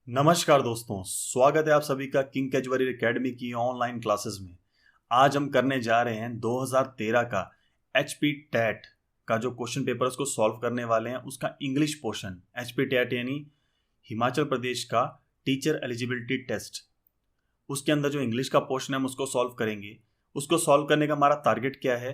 नमस्कार दोस्तों, स्वागत है आप सभी का किंग कैजुअरी एकेडमी की ऑनलाइन क्लासेस में। आज हम करने जा रहे हैं 2013 का एचपी टेट का जो क्वेश्चन पेपर उसको सॉल्व करने वाले हैं, उसका इंग्लिश पोर्शन। एचपी टेट यानी हिमाचल प्रदेश का टीचर एलिजिबिलिटी टेस्ट, उसके अंदर जो इंग्लिश का पोर्शन है हम उसको सॉल्व करेंगे। उसको सॉल्व करने का हमारा टारगेट क्या है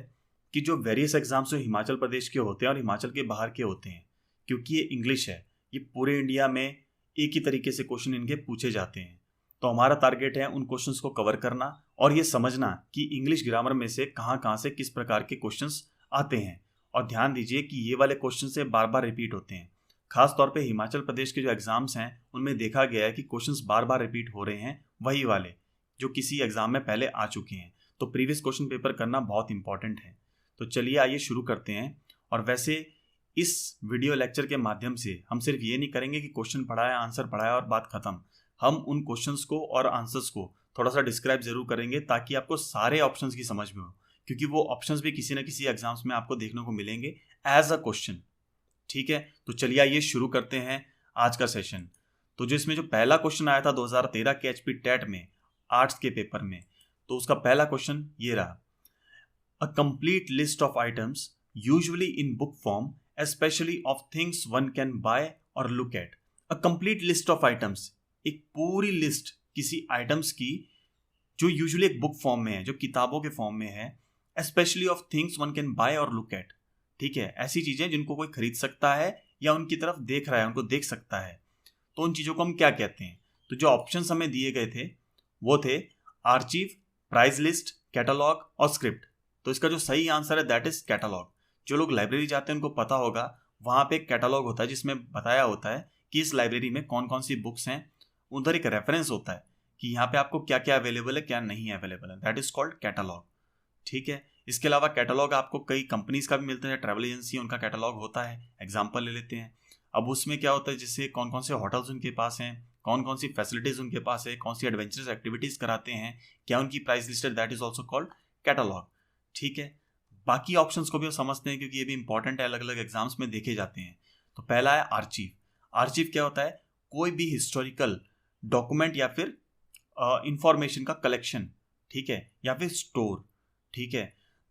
कि जो वेरियस एग्जाम्स जो हिमाचल प्रदेश के होते हैं और हिमाचल के बाहर के होते हैं, क्योंकि ये इंग्लिश है, ये पूरे इंडिया में एक ही तरीके से क्वेश्चन इनके पूछे जाते हैं। तो हमारा टारगेट है उन क्वेश्चंस को कवर करना और ये समझना कि इंग्लिश ग्रामर में से कहाँ से किस प्रकार के क्वेश्चंस आते हैं। और ध्यान दीजिए कि ये वाले क्वेश्चन से बार बार रिपीट होते हैं। खास तौर पे हिमाचल प्रदेश के जो एग्जाम्स हैं उनमें देखा गया है कि क्वेश्चंस बार बार रिपीट हो रहे हैं, वही वाले जो किसी एग्जाम में पहले आ चुके हैं। तो प्रीवियस क्वेश्चन पेपर करना बहुत इंपॉर्टेंट है। तो चलिए आइए शुरू करते हैं। और वैसे इस वीडियो लेक्चर के माध्यम से हम सिर्फ ये नहीं करेंगे कि क्वेश्चन पढ़ाया, आंसर पढ़ाया और बात खत्म। हम उन क्वेश्चंस को और आंसर्स को थोड़ा सा डिस्क्राइब जरूर करेंगे ताकि आपको सारे ऑप्शंस की समझ में हो, क्योंकि वो ऑप्शंस भी किसी न किसी एग्जाम्स में आपको देखने को मिलेंगे एज अ क्वेश्चन। ठीक है, तो चलिए आइए शुरू करते हैं आज का सेशन। तो जो इसमें जो पहला क्वेश्चन आया था 2013 के एचपी टेट में, आर्ट्स के पेपर में, तो उसका पहला क्वेश्चन ये रहा। A complete list of items usually in book form especially of things one can buy or look at। A complete list of items, एक पूरी लिस्ट किसी आइटम्स की जो यूजुअली एक बुक फॉर्म में है, जो किताबों के फॉर्म में है। especially of things one can buy or look at, ठीक है, ऐसी चीजें जिनको कोई खरीद सकता है या उनकी तरफ देख रहा है, उनको देख सकता है। तो उन चीजों को हम क्या कहते हैं? तो जो ऑप्शंस हमें दिए गए थे वो थे आर्चीव, प्राइस लिस्ट, कैटलॉग और स्क्रिप्ट। तो इसका जो सही आंसर है दैट इज कैटलॉग। जो लोग लाइब्रेरी जाते हैं उनको पता होगा, वहाँ पे एक कैटलॉग होता है जिसमें बताया होता है कि इस लाइब्रेरी में कौन कौन सी बुक्स हैं। उधर एक रेफरेंस होता है कि यहाँ पे आपको क्या क्या अवेलेबल है, क्या नहीं है अवेलेबल है। That is called catalogue. ठीक है, इसके अलावा कैटलॉग आपको कई कंपनीज का भी मिलता है, ट्रैवल एजेंसी उनका कैटलॉग होता है। एग्जाम्पल ले लेते हैं। अब उसमें क्या होता है, जैसे कौन कौन से होटल्स उनके पास हैं, कौन कौन सी फैसिलिटीज उनके पास है, कौन सी एडवेंचरस एक्टिविटीज कराते हैं, क्या उनकी प्राइस लिस्ट है, that is also called catalogue. ठीक है, बाकी ऑप्शंस को भी समझते हैं क्योंकि ये भी इंपॉर्टेंट है, अलग अलग एग्जाम्स में देखे जाते हैं। तो पहला है आर्चीव। आर्चीव क्या होता है? कोई भी हिस्टोरिकल डॉक्यूमेंट या फिर इंफॉर्मेशन का कलेक्शन, ठीक है, या फिर स्टोर। ठीक है,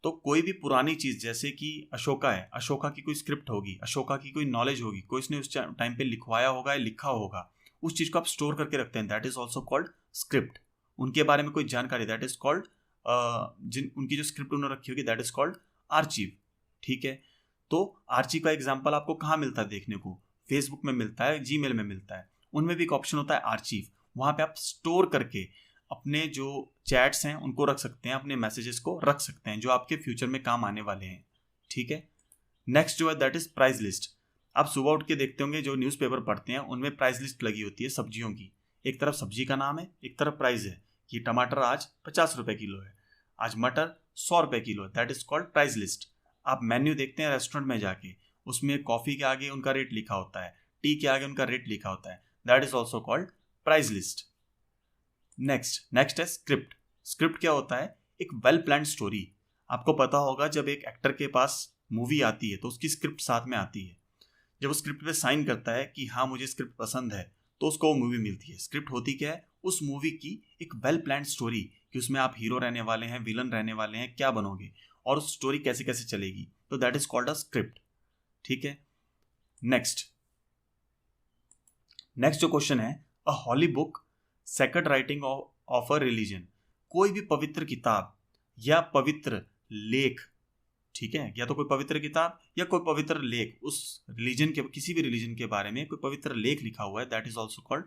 तो कोई भी पुरानी चीज, जैसे कि अशोका है, अशोका की कोई स्क्रिप्ट होगी, अशोका की कोई नॉलेज होगी, कोई उसने उस टाइम पे लिखवाया होगा या लिखा होगा, उस चीज को आप स्टोर करके रखते हैं, that is also called script. उनके बारे में कोई जानकारी, दैट इज कॉल्ड जिन उनकी जो स्क्रिप्ट उन्होंने रखी होगी, दैट इज कॉल्ड आर्चीव। ठीक है, तो आर्चीव का एग्जांपल आपको कहाँ मिलता है देखने को? फेसबुक में मिलता है, जीमेल में मिलता है, उनमें भी एक ऑप्शन होता है आर्चीव। वहां पे आप स्टोर करके अपने जो चैट्स हैं उनको रख सकते हैं, अपने मैसेजेस को रख सकते हैं जो आपके फ्यूचर में काम आने वाले हैं। ठीक है, नेक्स्ट जो है दैट इज प्राइस लिस्ट। आप सुबह उठ के देखते होंगे, जो न्यूज़पेपर पढ़ते हैं उनमें प्राइस लिस्ट लगी होती है सब्जियों की। एक तरफ सब्जी का नाम है, एक तरफ प्राइस है कि टमाटर आज 50 रुपए किलो है, आज मटर 100 रुपए किलो है, that is called price list. आप मेन्यू देखते हैं रेस्टोरेंट में जाके, उसमें कॉफी के आगे उनका रेट लिखा होता है, टी के आगे उनका रेट लिखा होता है, that is also called price list. Next है स्क्रिप्ट। स्क्रिप्ट क्या होता है? एक वेल प्लान स्टोरी। आपको पता होगा जब एक एक्टर के पास मूवी आती है तो उसकी स्क्रिप्ट साथ में आती है। जब वो स्क्रिप्ट पे साइन करता है कि हाँ मुझे स्क्रिप्ट पसंद है, तो उसको वो मूवी मिलती है। स्क्रिप्ट होती क्या है? उस मूवी की एक वेल प्लान स्टोरी, कि उसमें आप हीरो रहने वाले हैं, विलन रहने वाले हैं, क्या बनोगे और उस स्टोरी कैसे कैसे चलेगी, तो that is called a script. ठीक है, नेक्स्ट जो क्वेश्चन है, a holy book, sacred writing of a religion. कोई भी पवित्र किताब या पवित्र लेख, ठीक है, या तो कोई पवित्र किताब या कोई पवित्र लेख, उस रिलीजन के, किसी भी रिलीजन के बारे में कोई पवित्र लेख लिखा हुआ है, दैट इज ऑल्सो कॉल्ड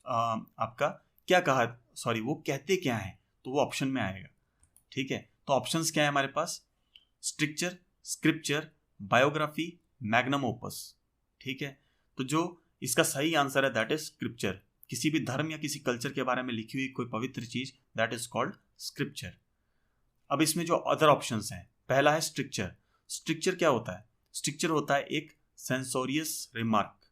आपका क्या कहा, सॉरी वो कहते क्या है, तो वो ऑप्शन में आएगा। ठीक है, तो ऑप्शंस क्या है हमारे पास? Stricture, scripture, biography, magnum opus. ठीक है, तो जो इसका सही आंसर है दैट इज स्क्रिप्चर। किसी भी धर्म या किसी कल्चर के बारे में लिखी हुई कोई पवित्र चीज, दैट इज कॉल्ड स्क्रिप्चर। अब इसमें जो अदर ऑप्शंस हैं, पहला है स्ट्रिक्चर। स्ट्रिक्चर क्या होता है? स्ट्रिक्चर होता है एक सेंसोरियस रिमार्क।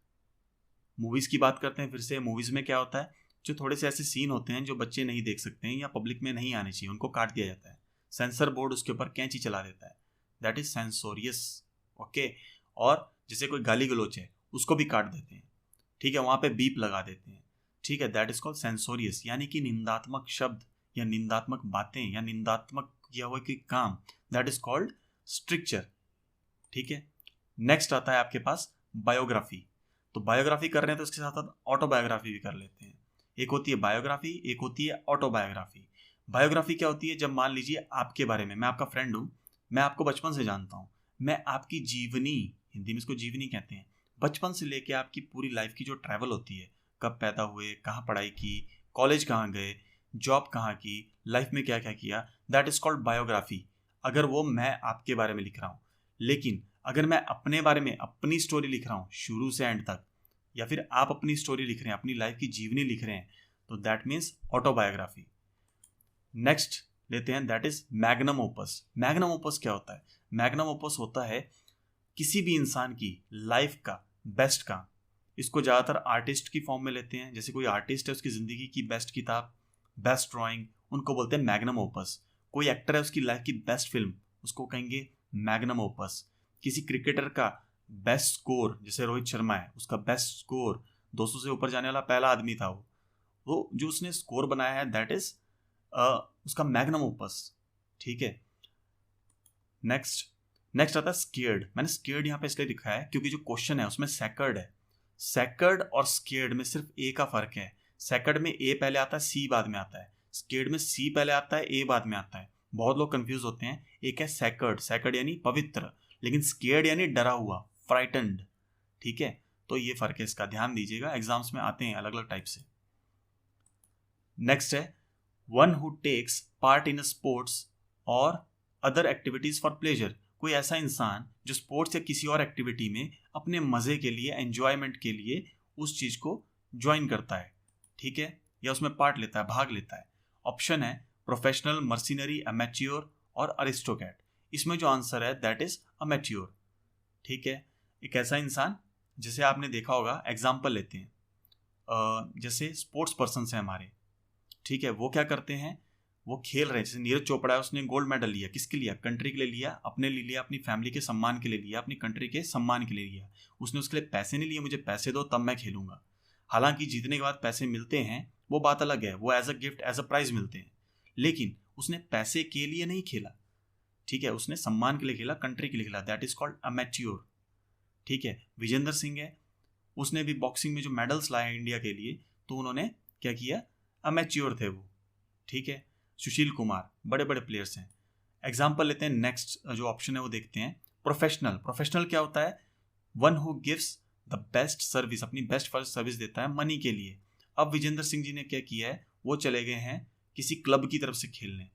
मूवीज की बात करते हैं फिर से। मूवीज में क्या होता है, जो थोड़े से ऐसे सीन होते हैं जो बच्चे नहीं देख सकते हैं या पब्लिक में नहीं आने चाहिए, उनको काट दिया जाता है। सेंसर बोर्ड उसके ऊपर कैंची चला देता है, दैट इज सेंसोरियस। ओके, और जैसे कोई गाली गलौज है उसको भी काट देते हैं। ठीक है, वहां पे बीप लगा देते हैं। ठीक है, दैट इज कॉल्ड सेंसोरियस, यानी कि निंदात्मक शब्द या निंदात्मक बातें या निंदात्मक किया हुआ कोई काम, दैट इज कॉल्ड स्ट्रिक्चर। ठीक है, नेक्स्ट आता है आपके पास बायोग्राफी। तो बायोग्राफी कर रहे हैं तो उसके साथ साथ ऑटोबायोग्राफी भी कर लेते हैं। एक होती है बायोग्राफी, एक होती है ऑटोबायोग्राफी। बायोग्राफी क्या होती है? जब मान लीजिए आपके बारे में, मैं आपका फ्रेंड हूँ, मैं आपको बचपन से जानता हूँ, मैं आपकी जीवनी, हिंदी में इसको जीवनी कहते हैं, बचपन से लेके आपकी पूरी लाइफ की जो ट्रैवल होती है, कब पैदा हुए, कहाँ पढ़ाई की, कॉलेज कहाँ गए, जॉब कहाँ की, लाइफ में क्या क्या किया, दैट इज कॉल्ड बायोग्राफी। अगर वो मैं आपके बारे में लिख रहा हूँ, लेकिन अगर मैं अपने बारे में अपनी स्टोरी लिख रहा हूँ शुरू से एंड तक, या फिर आप अपनी स्टोरी लिख रहे हैं, अपनी लाइफ की जीवनी लिख रहे हैं, तो दैट मीन्स ऑटोबायोग्राफी। नेक्स्ट लेते हैं, that is magnum opus. Magnum opus क्या होता है? मैग्नम ओपस होता है किसी भी इंसान की लाइफ का बेस्ट काम। इसको ज़्यादातर आर्टिस्ट की फॉर्म में लेते हैं, जैसे कोई आर्टिस्ट है, उसकी ज़िंदगी की बेस्ट किताब, बेस्ट ड्राइंग, उनको बोलते हैं मैग्नम ओपस। कोई एक्टर है, उसकी लाइफ की बेस्ट फिल्म, उसको कहेंगे मैग्नम ओपस। किसी क्रिकेटर का बेस्ट स्कोर, जैसे रोहित शर्मा है, उसका बेस्ट स्कोर 200 से ऊपर जाने वाला पहला आदमी था, वो जो उसने स्कोर बनाया है, दैट इज उसका मैग्नम ओपस। ठीक है, नेक्स्ट आता है स्केर्ड। मैंने स्केर्ड यहाँ पे इसलिए लिखा है क्योंकि जो क्वेश्चन है उसमें सैकर्ड है। सैकर्ड और स्केर्ड में सिर्फ ए का फर्क है। सैकर्ड में ए पहले आता है, सी बाद में आता है। स्केर्ड में सी पहले आता है, ए बाद में आता है। बहुत लोग कंफ्यूज होते हैं। एक है सैकर्ड, सैकर्ड यानी पवित्र, लेकिन स्केर्ड यानी डरा हुआ, फ्राइटन्ड। ठीक है, तो ये फर्क है, इसका ध्यान दीजिएगा, एग्जाम्स में आते हैं अलग अलग टाइप से। नेक्स्ट है one who takes part in sports और अदर एक्टिविटीज फॉर प्लेजर। कोई ऐसा इंसान जो स्पोर्ट्स या किसी और एक्टिविटी में अपने मजे के लिए, एंजॉयमेंट के लिए उस चीज को ज्वाइन करता है, ठीक है, या उसमें पार्ट लेता है, भाग लेता है। ऑप्शन है प्रोफेशनल, मर्सिनरी, अमेच्योर और अरिस्टोक्रेट। इसमें जो आंसर है दैट इज अमेच्योर। ठीक है, एक ऐसा इंसान, जैसे आपने देखा होगा, एग्जाम्पल लेते हैं, जैसे स्पोर्ट्स पर्सन है हमारे, ठीक है, वो क्या करते हैं, वो खेल रहे हैं। जैसे नीरज चोपड़ा है, उसने गोल्ड मेडल लिया, किसके लिए? कंट्री के लिए लिया, अपने लिए लिया, अपनी फैमिली के सम्मान के लिए लिया, अपनी कंट्री के सम्मान के लिए लिया। उसने उसके लिए पैसे नहीं लिए, मुझे पैसे दो तब मैं खेलूंगा। हालांकि जीतने के बाद पैसे मिलते हैं, वो बात अलग है, वो as a gift, as a prize मिलते हैं, लेकिन उसने पैसे के लिए नहीं खेला। ठीक है, उसने सम्मान के लिए खेला, कंट्री के लिए खेला, दैट इज कॉल्ड अमेच्योर। ठीक है, विजेंद्र सिंह है, उसने भी बॉक्सिंग में जो मेडल्स लाए इंडिया के लिए, तो उन्होंने क्या किया? अमेच्योर थे वो। ठीक है, सुशील कुमार, बड़े बड़े प्लेयर्स हैं। एग्जाम्पल लेते हैं, नेक्स्ट जो ऑप्शन है वो देखते हैं, प्रोफेशनल। प्रोफेशनल क्या होता है? One who gives the best service, अपनी बेस्ट फर्स्ट सर्विस देता है मनी के लिए। अब विजेंद्र सिंह जी ने क्या किया है, वो चले गए हैं किसी क्लब की तरफ से खेलने,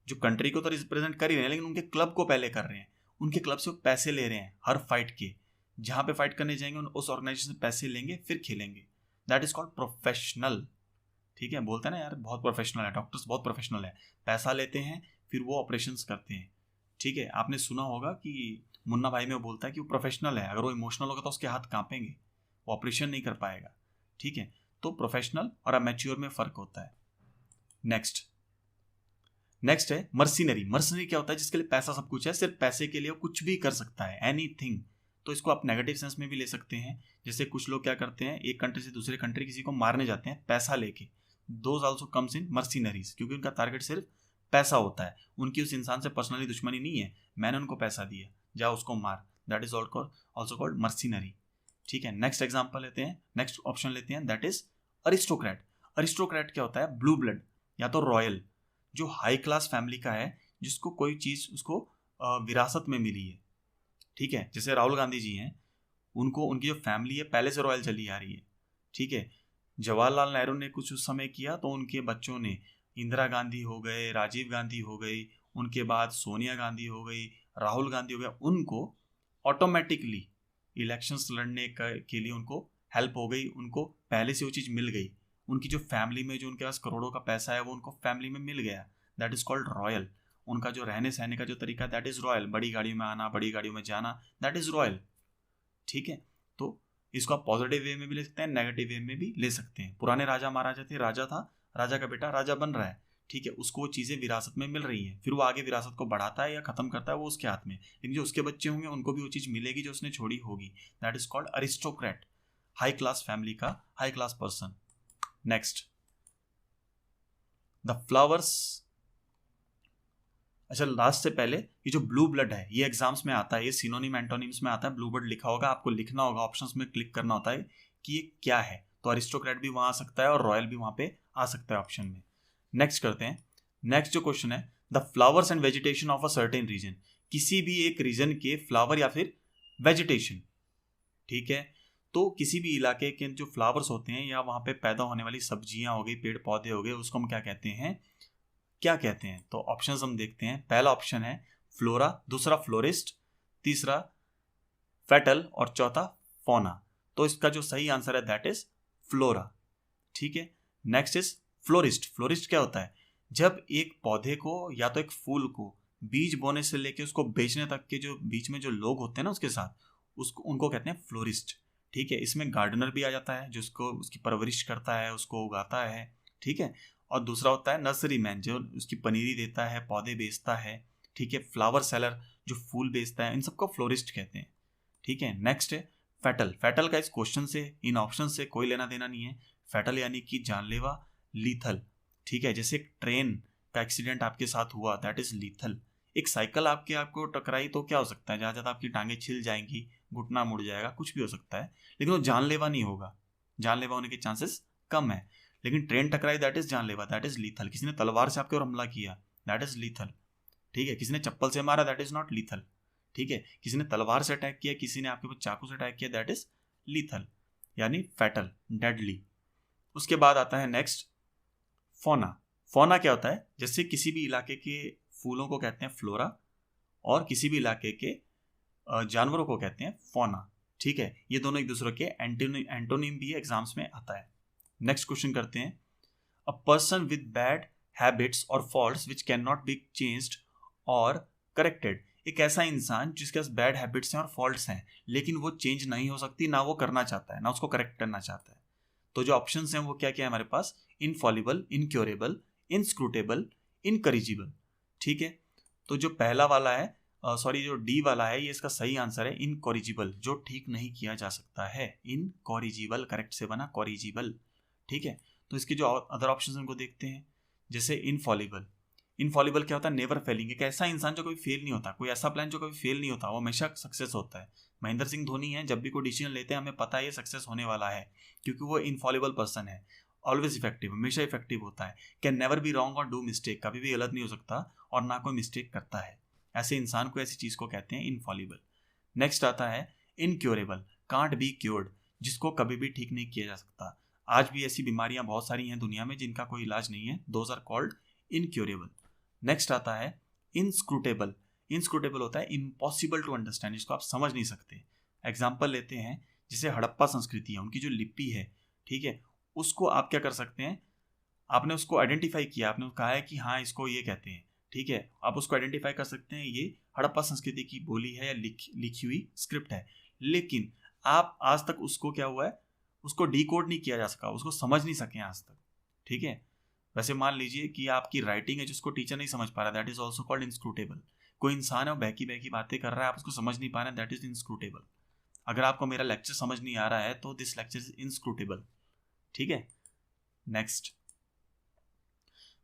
जो कंट्री को तो रिप्रेजेंट कर ही रहे हैं, लेकिन उनके क्लब को पहले कर रहे हैं, उनके क्लब से वो पैसे ले रहे हैं हर फाइट के। जहाँ पे फाइट करने जाएंगे उस ऑर्गेनाइजेशन से पैसे लेंगे, फिर खेलेंगे, दैट इज कॉल्ड प्रोफेशनल। ठीक है, बोलते हैं ना यार बहुत प्रोफेशनल है, डॉक्टर्स बहुत प्रोफेशनल है, पैसा लेते हैं फिर वो ऑपरेशंस करते हैं। ठीक है, आपने सुना होगा कि मुन्ना भाई में वो बोलता है कि वो प्रोफेशनल है, अगर वो इमोशनल होगा तो उसके हाथ कांपेंगे, वो ऑपरेशन नहीं कर पाएगा। ठीक है, तो प्रोफेशनल और अमेच्योर में फर्क होता है। नेक्स्ट है मर्सिनरी। मर्सिनरी क्या होता है? जिसके लिए पैसा सब कुछ है, सिर्फ पैसे के लिए वो कुछ भी कर सकता है, एनीथिंग। तो इसको आप नेगेटिव सेंस में भी ले सकते हैं। जैसे कुछ लोग क्या करते हैं, एक कंट्री से दूसरे कंट्री किसी को मारने जाते हैं पैसा लेके, those also comes in Mercenaries, क्योंकि उनका टारगेट सिर्फ पैसा होता है, उनकी उस इंसान से पर्सनली दुश्मनी नहीं है, मैंने उनको पैसा दिया, जाओ उसको मार, that is also called mercenary. ठीक है, नेक्स्ट एग्जाम्पल लेते हैं, नेक्स्ट ऑप्शन लेते हैं, दैट इज अरिस्टोक्रेट। अरिस्टोक्रेट क्या होता है? ब्लू ब्लड या तो रॉयल, जो हाई क्लास फैमिली का है, जिसको कोई चीज़ उसको विरासत में मिली है। ठीक है, जैसे राहुल गांधी जी हैं, उनको उनकी जो फैमिली है पहले से रॉयल चली आ रही है। ठीक है, जवाहरलाल नेहरू ने कुछ उस समय किया तो उनके बच्चों ने, इंदिरा गांधी हो गए, राजीव गांधी हो गई, उनके बाद सोनिया गांधी हो गई, राहुल गांधी हो गया, उनको ऑटोमेटिकली इलेक्शंस लड़ने के लिए उनको हेल्प हो गई, उनको पहले से वो चीज़ मिल गई। उनकी जो फैमिली में जो उनके पास करोड़ों का पैसा है वो उनको फैमिली में मिल गया, दैट इज कॉल्ड रॉयल। उनका जो रहने सहने का जो तरीका, दैट इज रॉयल। बड़ी गाड़ियों में आना, बड़ी गाड़ियों में जाना, दैट इज रॉयल। ठीक है, तो इसको आप पॉजिटिव वे में भी ले सकते हैं, नेगेटिव वे में भी ले सकते हैं। पुराने राजा महाराजा थे, राजा था, राजा का बेटा राजा बन रहा है, ठीक है, उसको वो चीज़ें विरासत में मिल रही हैं, फिर वो आगे विरासत को बढ़ाता है या खत्म करता है, वो उसके हाथ में। लेकिन जो उसके बच्चे होंगे उनको भी वो चीज़ मिलेगी जो उसने छोड़ी होगी, that is called aristocrat, high class family का high class person. Next, the flowers. अच्छा, लास्ट से पहले ये जो ब्लू ब्लड है, ये एग्जाम्स में आता है, ये सिनोनिम एंटोनिम्स में आता है। ब्लू ब्लड लिखा होगा, आपको लिखना होगा, ऑप्शंस में क्लिक करना होता है कि ये क्या है। तो अरिस्टोक्रेट भी वहां आ सकता है और रॉयल भी वहां पे आ सकता है ऑप्शन में। नेक्स्ट करते हैं। नेक्स्ट जो क्वेश्चन है, the flowers and vegetation of a certain region. किसी भी एक रीजन के फ्लावर या फिर वेजिटेशन, ठीक है। तो किसी भी इलाके के जो फ्लावर्स होते हैं या वहां पे पैदा होने वाली सब्जियां हो गई, पेड़ पौधे हो गए, उसको हम क्या कहते हैं, क्या कहते हैं। तो ऑप्शंस हम देखते हैं। पहला ऑप्शन है फ्लोरा, दूसरा फ्लोरिस्ट, तीसरा फेटल और चौथा फौना। तो इसका जो सही आंसर है दैट इज फ्लोरा, ठीक है। Next is florist. फ्लोरिस्ट क्या होता है, जब एक पौधे को या तो एक फूल को बीज बोने से लेके उसको बेचने तक के जो बीच में जो लोग होते हैं ना उसके साथ, उसको उनको कहते हैं फ्लोरिस्ट, ठीक है। इसमें गार्डनर भी आ जाता है जो उसको उसकी परवरिश करता है, उसको उगाता है, ठीक है। और दूसरा होता है नर्सरी मैन जो उसकी पनीरी देता है, पौधे बेचता है, ठीक है। फ्लावर सेलर जो फूल बेचता है, इन सबको फ्लोरिस्ट कहते हैं, ठीक है। नेक्स्ट है फेटल। फेटल का इस क्वेश्चन से, इन ऑप्शन से कोई लेना देना नहीं है। फेटल यानी कि जानलेवा, लीथल, ठीक है। जैसे एक ट्रेन का एक्सीडेंट आपके साथ हुआ, दैट इज लीथल। एक साइकिल आपको टकराई तो क्या हो सकता है, ज़्यादा आपकी टांगें छिल जाएंगी, घुटना मुड़ जाएगा, कुछ भी हो सकता है, लेकिन वो जानलेवा नहीं होगा, जानलेवा होने के चांसेस कम है। लेकिन ट्रेन टकराई दैट इज जानलेवा, दैट इज लीथल। किसी ने तलवार से आपके ऊपर हमला किया, दैट इज लीथल, ठीक है। किसी ने चप्पल से मारा, दैट इज नॉट लीथल, ठीक है। किसी ने तलवार से अटैक किया, किसी ने आपके ऊपर चाकू से अटैक किया, दैट इज लीथल यानी फैटल, डेडली। उसके बाद आता है नेक्स्ट फौना। फौना क्या होता है, जैसे किसी भी इलाके के फूलों को कहते हैं फ्लोरा और किसी भी इलाके के जानवरों को कहते हैं फौना, ठीक है। ये दोनों एक दूसरे के एंटोनिम भी एग्जाम्स में आता है। नेक्स्ट क्वेश्चन करते हैं। A person with bad habits और faults which can not be changed और करेक्टेड। एक ऐसा इंसान जिसके पास बैड हैबिट्स हैं और फॉल्ट्स हैं, लेकिन वो चेंज नहीं हो सकती, ना वो करना चाहता है, ना उसको करेक्ट करना चाहता है। तो जो ऑप्शंस हैं वो क्या क्या है हमारे पास, इनफॉलिबल, इनक्योरेबल, इनस्क्रूटेबल, इनकरिजिबल, ठीक है। तो जो पहला वाला है, सॉरी जो डी वाला है, ये इसका सही आंसर है इनकॉरिजिबल, जो ठीक नहीं किया जा सकता है। इनकॉरिजिबल करेक्ट से बना कॉरिजिबल, ठीक है। तो इसके जो अदर ऑप्शन उनको देखते हैं। जैसे इनफॉलिबल। इनफॉलिबल क्या होता है, नेवर फेलिंग। एक ऐसा इंसान जो कभी फेल नहीं होता, कोई ऐसा प्लान जो कभी फेल नहीं होता, वो हमेशा सक्सेस होता है। महेंद्र सिंह धोनी है, जब भी कोई डिसीजन लेते हैं हमें पता है ये सक्सेस होने वाला है, क्योंकि वो इनफॉलिबल पर्सन है। ऑलवेज इफेक्टिव, हमेशा इफेक्टिव होता है। कैन नेवर बी रॉन्ग और डू मिस्टेक, कभी भी गलत नहीं हो सकता और ना कोई मिस्टेक करता है। ऐसे इंसान को, ऐसी चीज को कहते हैं इनफॉलिबल। नेक्स्ट आता है इनक्योरेबल, कांट बी क्योर्ड, जिसको कभी भी ठीक नहीं किया जा सकता। आज भी ऐसी बीमारियां बहुत सारी हैं दुनिया में जिनका कोई इलाज नहीं है, those are called incurable. Next आता है इनस्क्रूटेबल। इनस्क्रूटेबल होता है इम्पॉसिबल टू अंडरस्टैंड, जिसको आप समझ नहीं सकते। एग्जाम्पल लेते हैं, जैसे हड़प्पा संस्कृति है, उनकी जो लिपि है, ठीक है, उसको आप क्या कर सकते हैं, आपने उसको आइडेंटिफाई किया, आपने कहा है कि हाँ इसको ये कहते हैं, ठीक है, आप उसको आइडेंटिफाई कर सकते हैं, ये हड़प्पा संस्कृति की बोली है या लिखी हुई स्क्रिप्ट है। लेकिन आप आज तक उसको क्या हुआ है, उसको डिकोड नहीं किया जा सका, उसको समझ नहीं सके आज तक, ठीक है। वैसे मान लीजिए कि आपकी राइटिंग है जिसको टीचर नहीं समझ पा रहा, that is also called inscrutable. कोई इंसान है वो बहकी बहकी बातें कर रहा है, आप उसको समझ नहीं पा रहे हैं, दैट इज इनस्क्रूटेबल। अगर आपको मेरा लेक्चर समझ नहीं आ रहा है तो दिस लेक्चर इज इनस्क्रूटेबल, ठीक है। Next,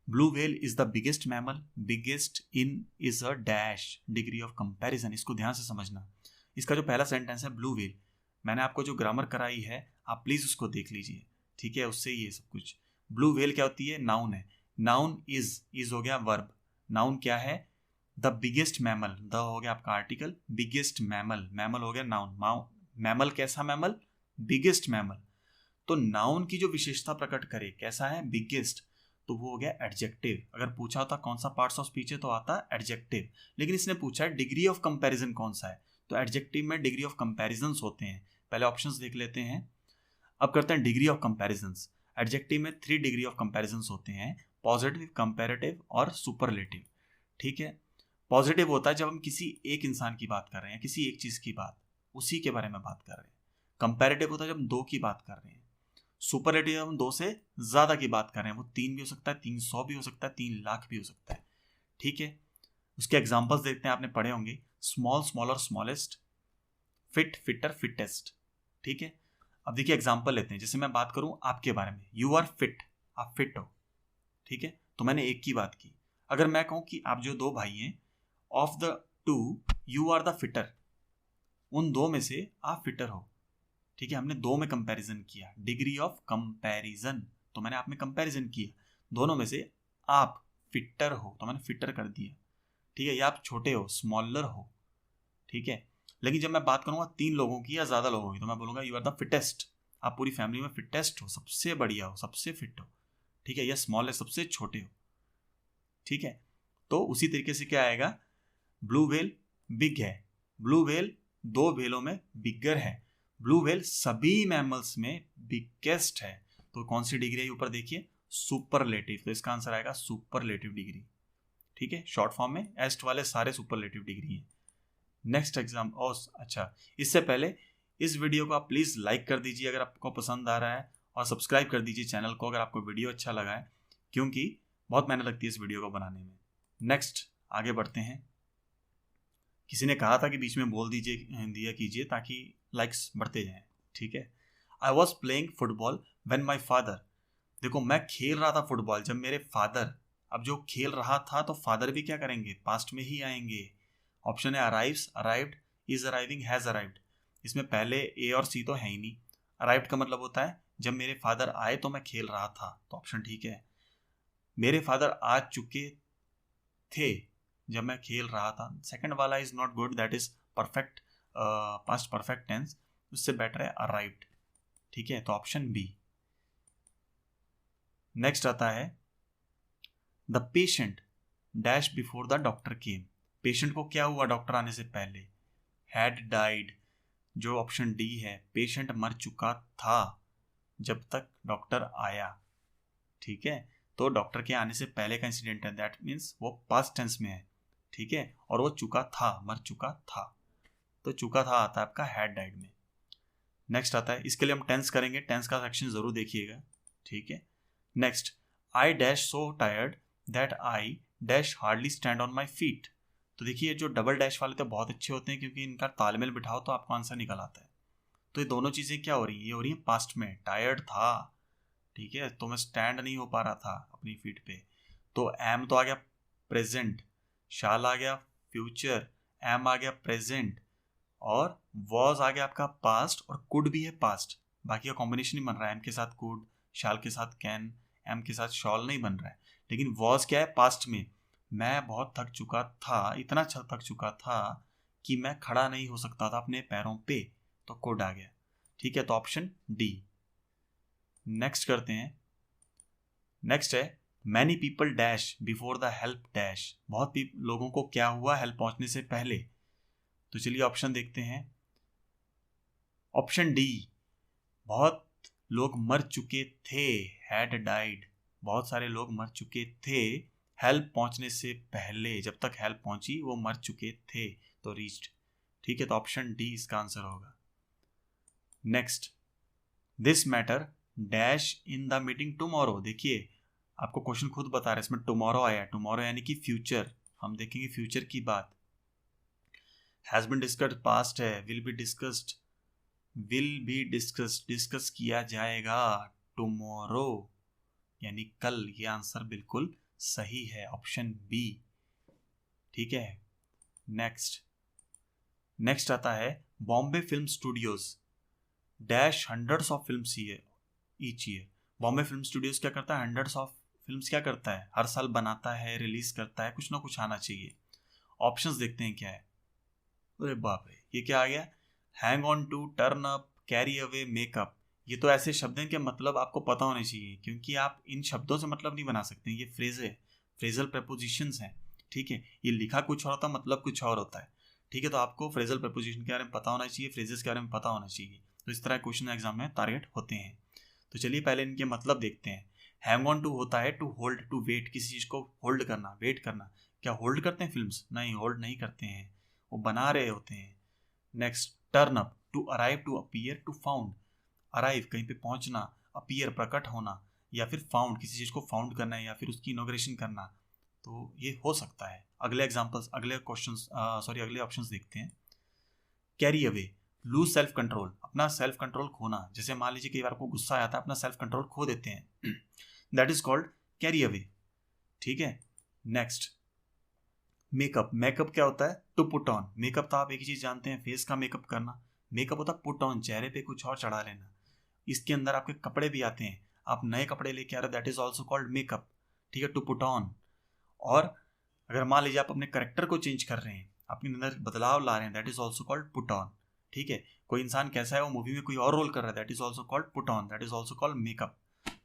blue whale is the biggest mammal, biggest in is a dash degree of comparison. इसको ध्यान से समझना। इसका जो पहला सेंटेंस है ब्लू व्हेल, मैंने आपको जो ग्रामर कराई है आप प्लीज उसको देख लीजिए, ठीक है, उससे ये सब कुछ। ब्लू व्हेल क्या होती है, नाउन है। नाउन इज हो गया वर्ब। नाउन क्या है, द बिगेस्ट मैमल, द हो गया आपका आर्टिकल, बिगेस्ट मैमल, मैमल हो गया नाउन। मैमल कैसा मैमल, बिगेस्ट मैमल। तो नाउन की जो विशेषता प्रकट करे कैसा है, बिगेस्ट, तो वो हो गया एडजेक्टिव। अगर पूछा होता कौन सा पार्ट्स ऑफ स्पीच है तो आता एडजेक्टिव, लेकिन इसने पूछा है डिग्री ऑफ कंपैरिजन कौन सा है, तो एडजेक्टिव में डिग्री ऑफ कंपैरिजन्स होते हैं। पहले ऑप्शंस देख लेते हैं, अब करते हैं डिग्री ऑफ कंपैरिजन्स। एडजेक्टिव में 3 डिग्री ऑफ कंपैरिजन्स होते हैं, पॉजिटिव, कंपैरेटिव और सुपरलेटिव, ठीक है। पॉजिटिव होता है जब हम किसी एक इंसान की बात कर रहे हैं, किसी एक चीज की बात, उसी के बारे में बात कर रहे हैं। कंपैरेटिव होता है जब हम 2 की बात कर रहे हैं। सुपरलेटिव हम 2 से ज्यादा की बात कर रहे हैं, वो 3 भी हो सकता है, 300 भी हो सकता है, 3 लाख भी हो सकता है, ठीक है। उसके एग्जांपल्स देखते हैं, आपने पढ़े होंगे, small, smaller, smallest, fit, fitter, fittest, ठीक है। अब देखिए एग्जाम्पल लेते हैं, जैसे मैं बात करूं आपके बारे में, यू आर फिट, आप फिट हो, ठीक है, तो मैंने एक की बात की। अगर मैं कहूं कि आप जो दो भाई हैं, of the two you are the fitter, उन दो में से आप फिटर हो, ठीक है, हमने दो में कंपैरिजन किया, डिग्री ऑफ कंपैरिजन, तो मैंने आप में कंपैरिजन किया, दोनों में से आप फिटर हो तो मैंने फिटर कर दिया, ठीक है, या आप छोटे हो, स्मॉलर हो, ठीक है। लेकिन जब मैं बात करूंगा तीन लोगों की या ज्यादा लोगों की, तो मैं बोलूंगा यू आर द फिटेस्ट, आप पूरी फैमिली में फिटेस्ट हो, सबसे बढ़िया हो, सबसे फिट हो, ठीक है, या स्मॉल है, सबसे छोटे हो, ठीक है। तो उसी तरीके से क्या आएगा, ब्लू व्हेल बिग है, ब्लू व्हेल दो व्हेलों में बिगर है, ब्लू व्हेल सभी मैमल्स में बिगेस्ट है, तो कौन सी डिग्री है ऊपर देखिए, सुपरलेटिव, तो इसका आंसर आएगा सुपरलेटिव डिग्री, ठीक है, शॉर्ट फॉर्म में एस्ट वाले सारे सुपरलेटिव डिग्री हैं। नेक्स्ट एग्जाम, और अच्छा, इससे पहले इस वीडियो को आप प्लीज़ लाइक कर दीजिए अगर आपको पसंद आ रहा है, और सब्सक्राइब कर दीजिए चैनल को अगर आपको वीडियो अच्छा लगा है, क्योंकि बहुत मेहनत लगती है इस वीडियो को बनाने में। नेक्स्ट आगे बढ़ते हैं। किसी ने कहा था कि बीच में बोल दिया कीजिए ताकि लाइक्स बढ़ते जाएं, ठीक है। I was playing football when my father, देखो मैं खेल रहा था फुटबॉल जब मेरे फादर, अब जो खेल रहा था तो फादर भी क्या करेंगे, पास्ट में ही आएंगे। ऑप्शन है arrives, arrived, is arriving, has arrived, इसमें पहले ए और सी तो है ही नहीं। अराइव्ड का मतलब होता है जब मेरे फादर आए तो मैं खेल रहा था, तो ऑप्शन ठीक है। मेरे फादर आ चुके थे जब मैं खेल रहा था, सेकंड वाला is not good, that is perfect, past perfect tense, उससे बेटर है अराइव्ड, ठीक है, तो ऑप्शन बी। नेक्स्ट आता है the patient dash before the doctor came, patient को क्या हुआ डॉक्टर आने से पहले, हैड डाइड, जो ऑप्शन डी है, पेशेंट मर चुका था जब तक डॉक्टर आया, ठीक है, तो डॉक्टर के आने से पहले का इंसिडेंट है, दैट मीन्स वो पास्ट टेंस में है, ठीक है, और वो चुका था, मर चुका था, तो चुका था आता है आपका हैड डाइड में। नेक्स्ट आता है, इसके लिए हम टेंस करेंगे, टेंस का सेक्शन जरूर देखिएगा, ठीक है। Next, I dash so tired that I dash hardly stand on my feet, तो देखिए जो डबल डैश वाले तो बहुत अच्छे होते हैं क्योंकि इनका तालमेल बिठाओ तो आपको आंसर निकल आता है। तो ये दोनों चीज़ें क्या हो रही हैं, ये हो रही हैं पास्ट में, टायर्ड था, ठीक है, तो मैं स्टैंड नहीं हो पा रहा था अपनी फीट पे, तो एम तो आ गया प्रेजेंट, शाल आ गया फ्यूचर, एम आ गया प्रेजेंट, और वॉज आ गया आपका पास्ट, और कुड भी है पास्ट, बाकी का कॉम्बिनेशन ही बन रहा है, एम के साथ कुड, शाल के साथ कैन, एम के साथ शॉल नहीं बन रहा है, लेकिन वॉज क्या है पास्ट में, मैं बहुत थक चुका था, इतना थक चुका था कि मैं खड़ा नहीं हो सकता था अपने पैरों पे, तो कुड आ गया, ठीक है, तो ऑप्शन डी। नेक्स्ट करते हैं, नेक्स्ट है many people dash before the help dash, बहुत लोगों को क्या हुआ हेल्प पहुंचने से पहले, तो चलिए ऑप्शन देखते हैं। ऑप्शन डी, बहुत लोग मर चुके थे, हैड डाइड, बहुत सारे लोग मर चुके थे हेल्प पहुंचने से पहले, जब तक हेल्प पहुंची वो मर चुके थे, तो रीच्ड, ठीक है, तो ऑप्शन डी इसका आंसर होगा। Next, this matter dash in the meeting tomorrow, देखिए आपको क्वेश्चन खुद बता रहा है, इसमें टुमारो आया, टुमारो यानी कि फ्यूचर, हम देखेंगे फ्यूचर की बात, हैज बीन डिस्कस्ड पास्ट है, will be discussed, will be discussed, discuss किया जाएगा, टुमारो यानी कल, ये आंसर बिल्कुल सही है, ऑप्शन बी, ठीक है। नेक्स्ट आता है Bombay film studios dash hundreds of films each year, Bombay film studios क्या करता है, हंड्रेड्स ऑफ फिल्म्स क्या करता है, हर साल बनाता है, रिलीज करता है, कुछ ना कुछ आना चाहिए। ऑप्शंस देखते हैं क्या है, अरे बाप रे ये क्या आ गया, hang on to, turn up, carry away, makeup, ये तो ऐसे शब्द हैं कि मतलब आपको पता होने चाहिए, क्योंकि आप इन शब्दों से मतलब नहीं बना सकते, ये फ्रेज है, फ्रेजल प्रपोजिशंस हैं, ठीक है, ये लिखा कुछ और होता है, मतलब कुछ और होता है, ठीक है, तो आपको फ्रेजल प्रपोजिशन के बारे में पता होना चाहिए, फ्रेजेस के बारे में पता होना चाहिए, तो इस तरह क्वेश्चन एग्जाम में टारगेट होते हैं। तो चलिए पहले इनके मतलब देखते हैं। हैंग ऑन टू होता है टू होल्ड, टू वेट, किसी चीज़ को होल्ड करना, वेट करना, क्या होल्ड करते हैं फिल्म्स, नहीं होल्ड नहीं करते हैं, वो बना रहे होते हैं। Next, turn up, to arrive, to appear, to found, arrive कहीं पे पहुंचना, अपीयर प्रकट होना, या फिर फाउंड किसी चीज़ को फाउंड करना है या फिर उसकी इनॉग्रेशन करना, तो ये हो सकता है। अगले एग्जाम्पल्स, अगले क्वेश्चन, अगले ऑप्शंस देखते हैं। Carry away, lose self control, अपना सेल्फ कंट्रोल खोना, जैसे मान लीजिए कई बार आपको गुस्सा आता है, अपना सेल्फ कंट्रोल खो देते हैं, that is called carry away. ठीक है, नेक्स्ट मेकअप। मेकअप क्या होता है? To put on. मेकअप तो आप एक ही चीज जानते हैं, फेस का मेकअप करना। मेकअप होता है पुट ऑन, चेहरे पे कुछ और चढ़ा लेना। इसके अंदर आपके कपड़े भी आते हैं, आप नए कपड़े लेके आ रहे हो, that is also called makeup. ठीक है, टू पुट ऑन। और अगर मान लीजिए आप अपने करेक्टर को चेंज कर रहे हैं, अपने अंदर बदलाव ला रहे हैं, that is also called put on. ठीक है, कोई इंसान कैसा है वो मूवी में कोई और रोल कर रहा है, that is also called put on, that is also called makeup.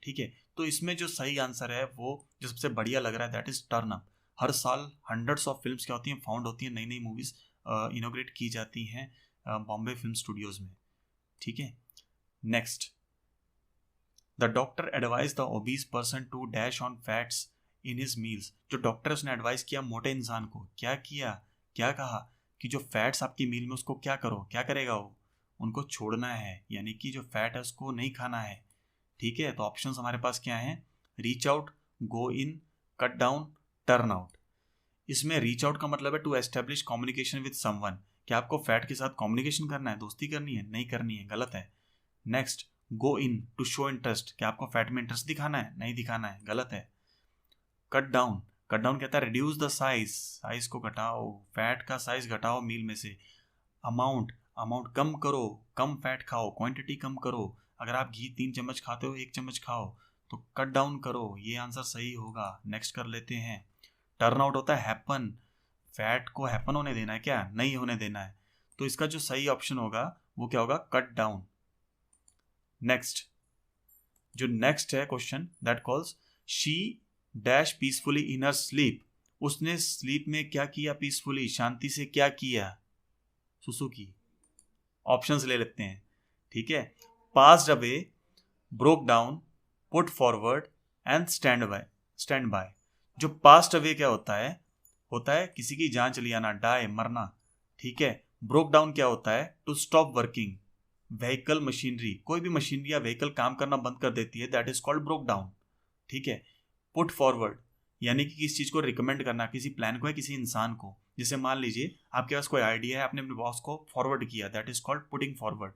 ठीक है, तो इसमें जो सही आंसर है वो जो सबसे बढ़िया लग रहा है, दैट इज टर्न अप। हर साल हंड्रेड्स ऑफ फिल्म्स क्या होती हैं, फाउंड होती हैं, नई नई मूवीज इनोग्रेट की जाती हैं बॉम्बे फिल्म स्टूडियोज में। ठीक है, next, the doctor advise the obese person to dash on fats in his meals. जो डॉक्टर उसने एडवाइस किया मोटे इंसान को, क्या किया, क्या कहा कि जो फैट्स आपकी मील में उसको क्या करो, क्या करेगा वो, उनको छोड़ना है, यानी कि जो फैट है उसको नहीं खाना है। ठीक है, तो ऑप्शंस हमारे पास क्या हैं? Reach out, go in, cut down, turn out. इसमें रीच आउट का मतलब है to establish communication with someone. क्या आपको फैट के साथ कम्युनिकेशन करना है, दोस्ती करनी है? नहीं करनी है, गलत है। Next, go in, to show interest. क्या आपको फैट में इंटरेस्ट दिखाना है? नहीं दिखाना है, गलत है। कट डाउन, कट डाउन कहता है रिड्यूस द साइज, साइज को घटाओ, फैट का साइज घटाओ मील में से। अमाउंट, अमाउंट कम करो, कम फैट खाओ, क्वांटिटी कम करो। अगर आप घी 3 चम्मच खाते हो, 1 चम्मच खाओ, तो कट डाउन करो, ये आंसर सही होगा। नेक्स्ट कर लेते हैं। टर्न आउट होता है हैपन, फैट को हैपन होने देना है क्या? नहीं होने देना है, तो इसका जो सही ऑप्शन होगा वो क्या होगा? Cut down. नेक्स्ट, जो नेक्स्ट है question, that calls she dash peacefully in her sleep. उसने स्लीप में क्या किया? पीसफुली, शांति से क्या किया? सुसु की। ऑप्शंस ले लेते हैं। ठीक है, passed away, broke down, put forward and stand by. Stand by. जो पास्ट अवे क्या होता है? होता है किसी की जान चली आना, डाई, मरना। ठीक है, ब्रोक डाउन क्या होता है? To stop working, vehicle machinery, कोई भी मशीनरी या व्हीकल काम करना बंद कर देती है, that is called broke down. ठीक है, पुट फॉरवर्ड यानी कि किसी चीज को रिकमेंड करना, किसी प्लान को या किसी इंसान को। जैसे मान लीजिए आपके पास कोई आइडिया है, आपने अपने बॉस को फॉरवर्ड किया, that is called putting forward.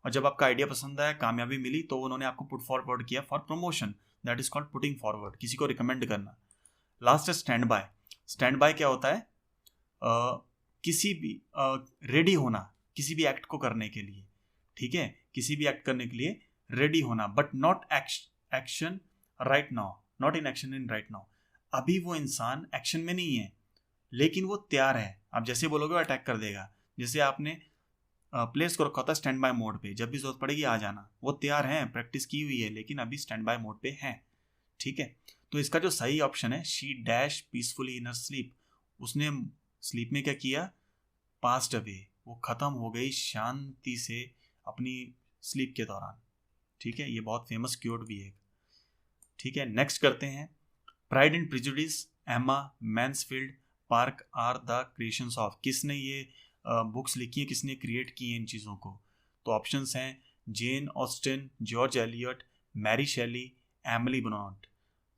और जब आपका आइडिया पसंद आया, कामयाबी मिली, तो उन्होंने आपको पुट फॉरवर्ड किया for promotion, that is called putting forward, किसी को रिकमेंड करना। लास्ट है स्टैंड बाय। स्टैंड बाय क्या होता है? किसी भी रेडी होना, किसी भी एक्ट को करने के लिए। ठीक है, किसी भी एक्ट करने के लिए रेडी होना, but not action right now, not in action in right now. अभी वो इंसान एक्शन में नहीं है, लेकिन वो तैयार है। आप जैसे बोलोगे वो अटैक कर देगा। जैसे आपने प्लेस को रखा था स्टैंड बाय मोड पे, जब भी जरूरत पड़ेगी आ जाना। वो तैयार हैं, प्रैक्टिस की हुई है, लेकिन अभी स्टैंड बाय मोड पे हैं। ठीक है, तो इसका जो सही ऑप्शन है, she dash peacefully in her sleep. उसने स्लीप में क्या किया? पास्ट अवे, वो खत्म हो गई शांति से अपनी स्लीप के दौरान। ठीक है, ये बहुत फेमस क्योट भी है। ठीक है, नेक्स्ट करते हैं। Pride and Prejudice, Emma, Mansfield, Park are the creations of. किसने ये बुक्स लिखी हैं, किसने क्रिएट की हैं इन चीज़ों को? तो ऑप्शंस हैं Jane Austen, George Eliot, Mary Shelley, Emily Bronte.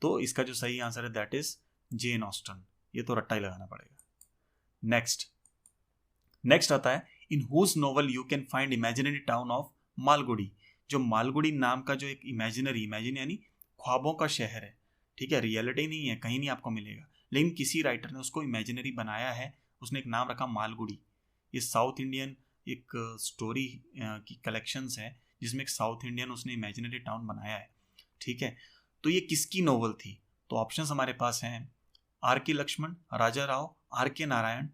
तो इसका जो सही आंसर है दैट इज जेन ऑस्टिन। ये तो रट्टा ही लगाना पड़ेगा। नेक्स्ट आता है, in whose novel you can find imaginary town of Malgudi. जो मालगुडी नाम का जो एक इमेजिन यानी ख्वाबों का शहर है। ठीक है, रियलिटी नहीं है, कहीं नहीं आपको मिलेगा, लेकिन किसी राइटर ने उसको इमेजिनरी बनाया है, उसने एक नाम रखा मालगुडी। ये साउथ इंडियन एक स्टोरी की कलेक्शंस है, जिसमें एक साउथ इंडियन उसने इमेजिनरी टाउन बनाया है। ठीक है, तो ये किसकी नोवेल थी? तो ऑप्शंस हमारे पास हैं आर के लक्ष्मण, राजा राव, आर के नारायण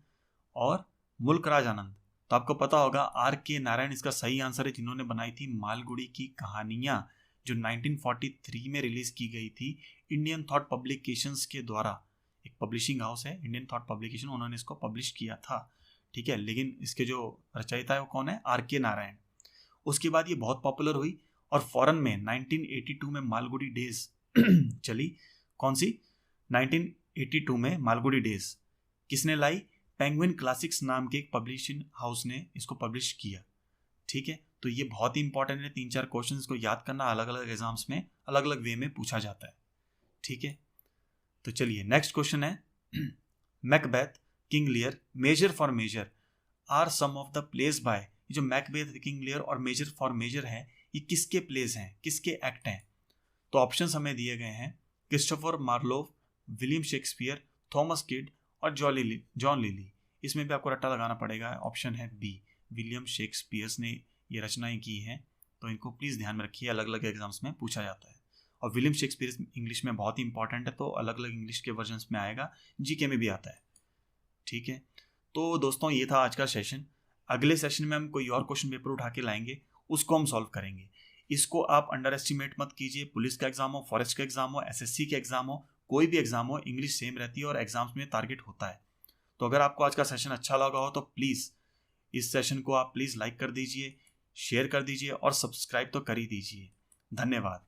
और मुल्क राज आनंद। तो आपको पता होगा आर के नारायण इसका सही आंसर है, जिन्होंने बनाई थी मालगुडी की कहानियां, जो 1943 में रिलीज की गई थी इंडियन थॉट पब्लिकेशंस के द्वारा। एक पब्लिशिंग हाउस है इंडियन थॉट पब्लिकेशन, उन्होंने इसको पब्लिश किया था। ठीक है, लेकिन इसके जो रचयिता है वो कौन है? आर के नारायण। उसके बाद ये बहुत पॉपुलर हुई और फॉरेन में 1982 में मालगुडी डेज चली। कौन सी? 1982 में मालगुडी डेज किसने लाई? पेंगुइन क्लासिक्स नाम के एक पब्लिशिंग हाउस ने इसको पब्लिश किया। ठीक है, तो ये बहुत ही इंपॉर्टेंट है। 3-4 क्वेश्चन को याद करना, अलग अलग एग्जाम्स में अलग अलग वे में पूछा जाता है। ठीक है, तो चलिए नेक्स्ट क्वेश्चन है। Macbeth, King Lear, Measure for Measure are some of the plays by ये जो मैकबेथ, द किंग लियर और मेजर फॉर मेजर है, ये किसके प्लेस हैं, किसके एक्ट हैं? तो ऑप्शंस हमें दिए गए हैं Christopher Marlowe, William Shakespeare, Thomas kid और जॉन लिली। इसमें भी आपको रट्टा लगाना पड़ेगा। ऑप्शन है बी, विलियम शेक्सपियर ने ये रचनाएं की हैं। तो इनको प्लीज़ ध्यान में रखिए, अलग अलग एग्जाम्स में पूछा जाता है। और विलियम शेक्सपियर इंग्लिश में बहुत ही इंपॉर्टेंट है, तो अलग अलग इंग्लिश के वर्जन्स में आएगा, जीके में भी आता है। ठीक है, तो दोस्तों ये था आज का सेशन। अगले सेशन में हम कोई और क्वेश्चन पेपर उठा के लाएंगे, उसको हम सॉल्व करेंगे। इसको आप अंडर एस्टिमेट मत कीजिए। पुलिस का एग्जाम हो, फॉरेस्ट का एग्जाम हो, एसएससी के एग्जाम हो, कोई भी एग्जाम हो, इंग्लिश सेम रहती है और एग्जाम्स में टारगेट होता है। तो अगर आपको आज का सेशन अच्छा लगा हो तो प्लीज़ इस सेशन को आप प्लीज़ लाइक कर दीजिए, शेयर कर दीजिए और सब्सक्राइब तो कर ही दीजिए। धन्यवाद।